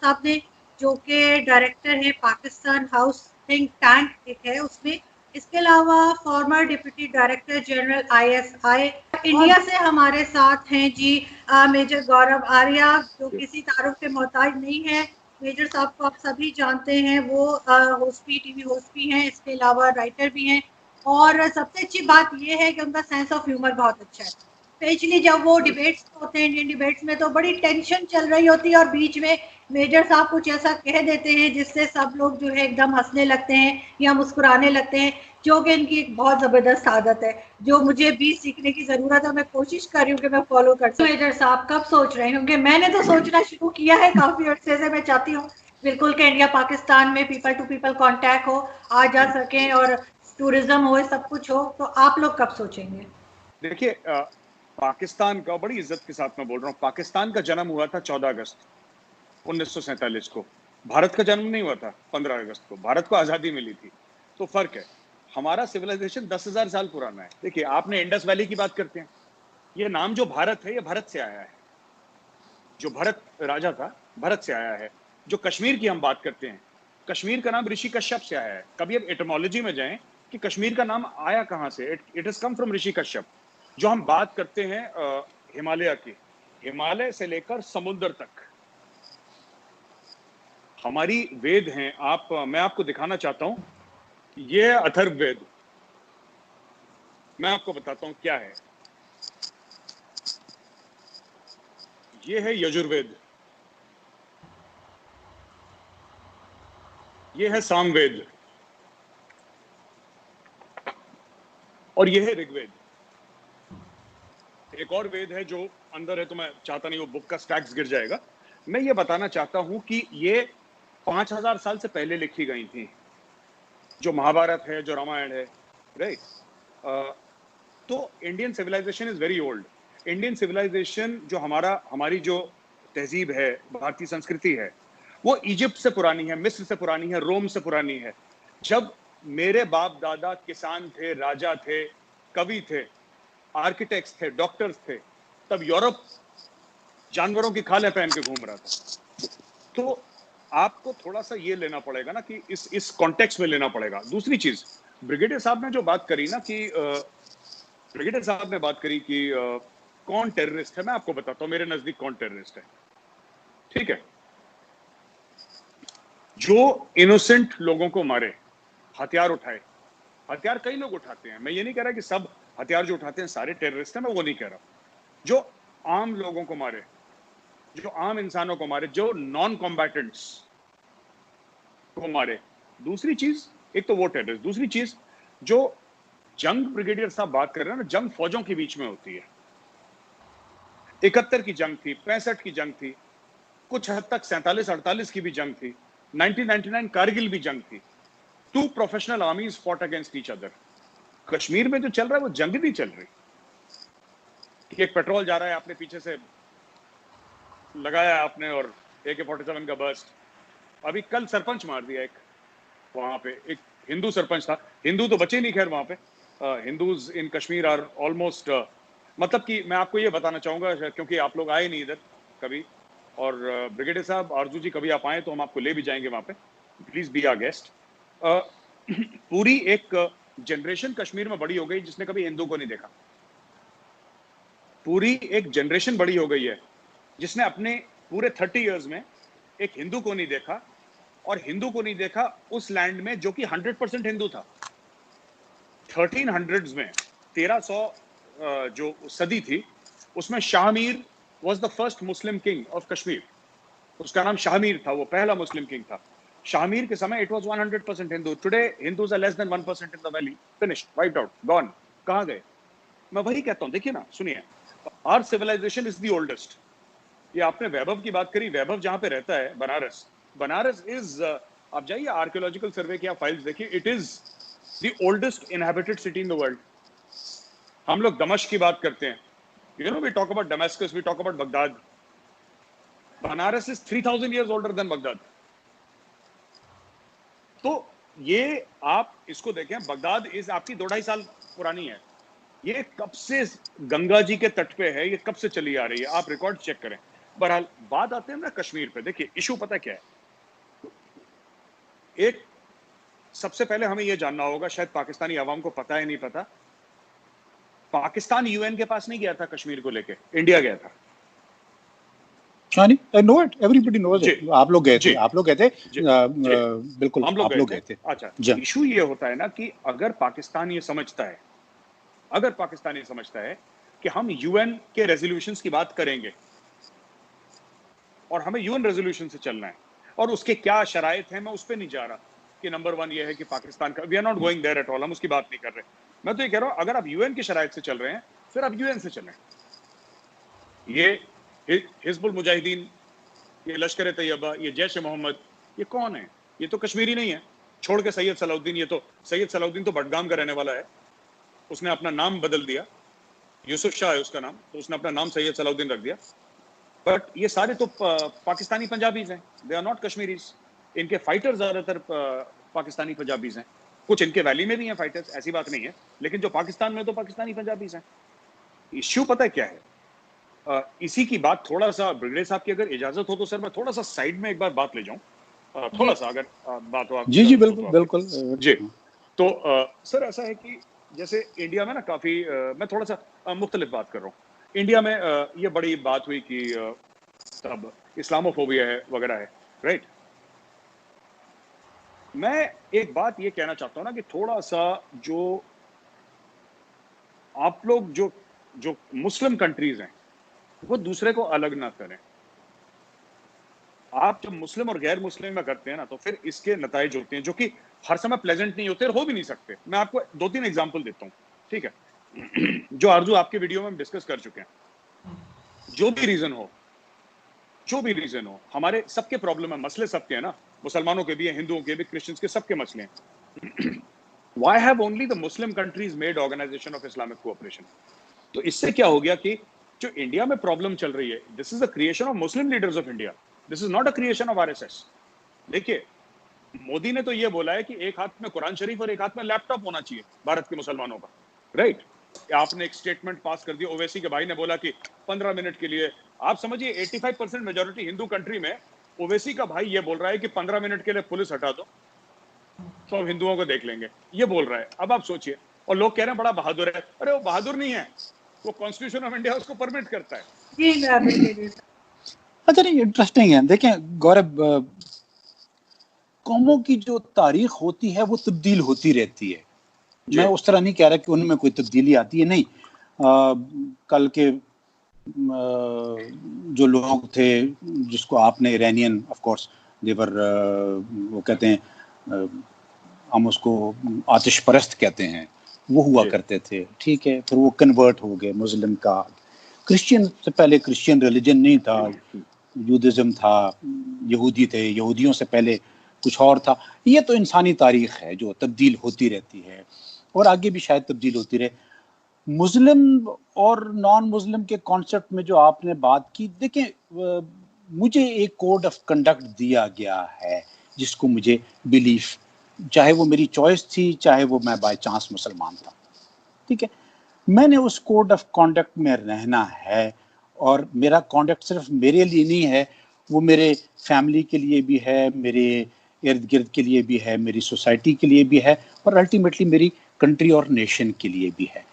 साहब ने, जो कि डायरेक्टर है पाकिस्तान हाउस थिंक टैंक एक है उसमें। इसके अलावा farmer deputy director general ISI India से हमारे साथ हैं जी मेजर गौरव आर्या, जो किसी तारुफ के मोहताज नहीं है। मेजर साहब को आप सभी जानते हैं, वो होस्ट भी, टीवी होस्ट भी हैं, इसके अलावा राइटर भी हैं। और सबसे अच्छी बात यह है कि उनका सेंस ऑफ ह्यूमर बहुत अच्छा है। स्पेशली जब वो डिबेट्स होते हैं, इंडियन डिबेट्स में, तो बड़ी टेंशन चल रही होती है और बीच में मेजर साहब कुछ ऐसा कह देते हैं जिससे सब लोग जो है एकदम हंसने लगते हैं या मुस्कुराने लगते हैं, जो कि इनकी एक बहुत जबरदस्त आदत है, जो मुझे भी सीखने की जरूरत है। मैं कोशिश कर रही हूँ कि मैं फॉलो कर सकूं। मेजर साहब कब सोच रहे हैं, क्योंकि मैंने तो सोचना शुरू किया है काफी अरसे से। मैं चाहती हूँ बिल्कुल कि इंडिया पाकिस्तान में पीपल टू पीपल कांटेक्ट हो, आ जा सके और टूरिज्म हो, सब कुछ हो। तो आप लोग कब सोचेंगे? देखिए, पाकिस्तान का, बड़ी इज्जत के साथ मैं बोल रहा हूँ, पाकिस्तान का जन्म हुआ था 14 अगस्त 1947 को। भारत का जन्म नहीं हुआ था 15 अगस्त को। भारत को आजादी मिली थी, तो फर्क है। हमारा सिविलाइजेशन 10,000 साल पुराना है। देखिए, आपने इंडस वैली की बात करते हैं, ये नाम जो भारत है, ये भरत से आया है। जो भरत राजा था, भरत से आया है। जो कश्मीर की हम बात करते हैं, कश्मीर का नाम ऋषि कश्यप से आया है। कभी अब एटमोलॉजी में जाएं कि कश्मीर का नाम आया कहां से। इट इज कम फ्रॉम ऋषि कश्यप। जो हम बात करते हैं हिमालय की, हिमालय से लेकर समुद्र तक हमारी वेद हैं। मैं आपको दिखाना चाहता हूं, ये अथर्ववेद। मैं आपको बताता हूं क्या है। ये है यजुर्वेद, ये है सामवेद, और ये है ऋग्वेद। एक और वेद है जो अंदर है, तो मैं चाहता नहीं वो बुक का स्टैक्स गिर जाएगा। मैं ये बताना चाहता हूं कि ये 5,000 साल से पहले लिखी गई थी। जो महाभारत है, जो रामायण है, राइट। तो Indian civilization is very old. Indian civilization जो हमारी जो तहजीब है, भारतीय संस्कृति है, वो इजिप्ट से पुरानी है, मिस्र से पुरानी है, रोम से पुरानी है। जब मेरे बाप दादा किसान थे, राजा थे, कवि थे, आर्किटेक्ट्स थे, डॉक्टर्स थे, तब यूरोप जानवरों की खालें पहन के घूम रहा था। तो आपको थोड़ा सा ये लेना पड़ेगा ना कि इस कॉन्टेक्स्ट में लेना पड़ेगा। दूसरी चीज, ब्रिगेडियर साहब ने जो बात करी ना कि ब्रिगेडियर साहब ने बात करी कि कौन टेररिस्ट है। मैं आपको बताता हूं मेरे नजदीक कौन टेररिस्ट है। ठीक है, जो इनोसेंट लोगों को मारे, हथियार उठाए। हथियार कई लोग उठाते हैं, मैं ये नहीं कह रहा कि सब हथियार जो उठाते हैं सारे टेररिस्ट हैं, मैं वो नहीं कह रहा। जो आम लोगों को मारे, जो आम इंसानों को मारे, जो नॉन कॉम्बैटेंट्स को मारे। दूसरी चीज, एक तो वो टेररिस्ट, दूसरी चीज जो जंग ब्रिगेडियर साहब बात कर रहे हैं ना, जंग फौजों के बीच में होती है। 71 की जंग थी, 65 की जंग थी, कुछ हद तक 47-48 की भी जंग थी, 1999 कारगिल भी जंग थी। Two professional armies fought against each other. Kashmir में जो चल रहा है वो जंग नहीं चल रही कि एक पेट्रोल जा रहा है, आपने पीछे से लगाया आपने, और AK-47 का बर्स्ट। अभी कल सरपंच मार दिया एक, वहां पे एक हिंदू सरपंच था। हिंदू तो बचे नहीं, खैर वहां पे Hindus in Kashmir are almost, मतलब कि मैं आपको ये बताना चाहूंगा, क्योंकि आप लोग आए नहीं इधर कभी, और ब्रिगेडियर साहब, आरजू जी, कभी आप आए तो हम आपको ले भी जाएंगे वहां पे। Please be our guest. पूरी एक जनरेशन कश्मीर में बड़ी हो गई जिसने कभी हिंदू को नहीं देखा। पूरी एक जनरेशन बड़ी हो गई है जिसने अपने पूरे 30 इयर्स में एक हिंदू को नहीं देखा, और हिंदू को नहीं देखा उस लैंड में जो कि 100% हिंदू था। 1300s में, 1300 जो सदी थी, उसमें Shahmir was the first Muslim king of Kashmir. उसका नाम शाहमीर था, वो पहला मुस्लिम किंग था। शाहमीर के समय it was 100% Hindu. Today Hindus are less than 1% in the valley, finished, wiped out, gone. कहां गए? मैं वही कहता हूं, देखिए ना, सुनिए, our civilization is the oldest. ये आपने वैभव की बात करी, वैभव जहां पे रहता है, बनारस, बनारस इज, आप जाइए आर्कियोलॉजिकल सर्वे की आप फाइल्स देखिए, it is the oldest inhabited city in the world. हम लोग दमश्क की बात करते हैं, you know, we talk about Damascus, we talk about Baghdad. Banaras is 3000 years older than Baghdad. तो ये आप इसको देखें, बगदाद इज आपकी 2-2.5 साल पुरानी है। ये कब से गंगा जी के तट पे है, ये कब से चली आ रही है, आप रिकॉर्ड चेक करें। बहरहाल बात आते हैं ना कश्मीर पे। देखिए इशू पता क्या है, एक सबसे पहले हमें यह जानना होगा, शायद पाकिस्तानी आवाम को पता है नहीं पता, पाकिस्तान यूएन के पास नहीं गया था कश्मीर को लेके, इंडिया गया था। हाँ नहीं, I know it, everybody knows it. आप लोग गए थे, बिल्कुल हम आप लोग गए थे। अच्छा, इशू ये होता है ना कि अगर पाकिस्तान ये समझता है, अगर पाकिस्तान ये समझता है कि हम यूएन के रेजोल्यूशंस की बात करेंगे और हमें यूएन रेजोल्यूशन से चलना है, और उसके क्या शराइत हैं, मैं उस पर नहीं जा रहा कि नंबर 1 ये है कि पाकिस्तान का, we are not going there at all, हम उसकी बात नहीं कर रहे। मैं तो ये कह रहा हूं अगर आप यूएन की शराइत से चल रहे हैं फिर आप यूएन से चलें। ये हिजबुल मुजाहिदीन, ये लश्कर तैयबा, ये जैश मोहम्मद, ये कौन है? ये तो कश्मीरी नहीं है, छोड़ के सैयद सलाउद्दीन। ये तो सैयद सलाउद्दीन तो बडगाम का रहने वाला है, उसने अपना नाम बदल दिया, यूसुफ शाह है उसका नाम, तो उसने अपना नाम सैयद सलाउद्दीन रख दिया। बट ये सारे तो पाकिस्तानी पंजाबीज हैं, दे आर नॉट कश्मीरीज। इनके फाइटर्स ज्यादातर पाकिस्तानी पंजाबीज हैं, कुछ इनके वैली में भी हैं फाइटर्स, ऐसी बात नहीं है, लेकिन जो पाकिस्तान में तो पाकिस्तानी पंजाबीज हैं। इश्यू पता है क्या है? इसी की बात थोड़ा सा, ब्रिगेडियर साहब की अगर इजाजत हो तो सर मैं थोड़ा सा साइड में एक बार बात ले जाऊं, थोड़ा सा अगर बात हो। जी बिल्कुल बिल्कुल जी। तो सर ऐसा है कि जैसे इंडिया में ना काफी, मैं थोड़ा सा मुख्तलिफ बात कर रहा हूँ। इंडिया में ये बड़ी बात हुई कि तब इस्लामोफोबिया है वगैरह है, राइट। मैं एक बात ये कहना चाहता हूँ ना कि थोड़ा सा जो आप लोग जो मुस्लिम कंट्रीज हैं वो दूसरे को अलग ना करें। आप जब मुस्लिम और गैर मुस्लिम में करते हैं ना तो फिर इसके नताइज होते हैं जो कि हर समय प्लेजेंट नहीं होते और हो भी नहीं सकते। मैं आपको 2-3 एग्जांपल देता हूं, ठीक है, जो आरजू आपके वीडियो में हम डिस्कस कर चुके हैं। जो भी रीजन हो, हमारे सबके प्रॉब्लम है, मसले सबके हैं ना, मुसलमानों के भी हैं, हिंदुओं के भी, क्रिश्चियंस के, सबके मसले हैं। Why have only the Muslim countries made Organisation of Islamic Cooperation? तो इससे क्या हो गया कि जो इंडिया में प्रॉब्लम चल रही है, this is the creation of Muslim leaders of India, this is not a creation of RSS. देखिए मोदी ने तो ये बोला है कि एक हाथ में कुरान शरीफ और एक हाथ में लैपटॉप होना चाहिए भारत के मुसलमानों का, राइट। आपने एक स्टेटमेंट पास कर दिया, ओवैसी के भाई ने बोला कि 15 मिनट के लिए, आप समझिए 85% मेजोरिटी हिंदू कंट्री में ओवैसी का भाई ये बोल रहा है कि 15 मिनट के लिए पुलिस हटा दो तो हम हिंदुओं को देख लेंगे, ये बोल रहा है। अब आप सोचिए, और लोग कह रहे हैं बड़ा बहादुर है। अरे वो बहादुर नहीं है, वो कॉन्स्टिट्यूशन ऑफ इंडिया उसको परमिट करता है। अच्छा नहीं, इंटरेस्टिंग है। देखें गौरव, कौमों की जो तारीख होती है वो तब्दील होती रहती है। मैं उस तरह नहीं कह रहा कि उनमें कोई तब्दीली आती है, नहीं। कल के जो लोग थे जिसको आपने इरानियन, ऑफ कोर्स देवर, वो कहते हैं, हम उसको आतिश परस्त कहते हैं, वो हुआ करते थे, ठीक है। फिर वो कन्वर्ट हो गए मुस्लिम का। क्रिश्चियन से पहले क्रिश्चियन रिलीजन नहीं था, यूदिज्म था, यहूदी थे, यहूदियों से पहले कुछ और था। ये तो इंसानी तारीख है जो तब्दील होती रहती है और आगे भी शायद तब्दील होती रहे। मुस्लिम और नॉन मुस्लिम के कॉन्सेप्ट में जो आपने बात की, देखें मुझे एक कोड ऑफ कंडक्ट दिया गया है जिसको मुझे बिलीफ, चाहे वो मेरी चॉइस थी, चाहे वो मैं बाय चांस मुसलमान था, ठीक है, मैंने उस कोड ऑफ कॉन्डक्ट में रहना है। और मेरा कॉन्डक्ट सिर्फ मेरे लिए नहीं है, वो मेरे फैमिली के लिए भी है, मेरे इर्द गिर्द के लिए भी है, मेरी सोसाइटी के लिए भी है, और अल्टीमेटली मेरी कंट्री और नेशन के लिए भी है।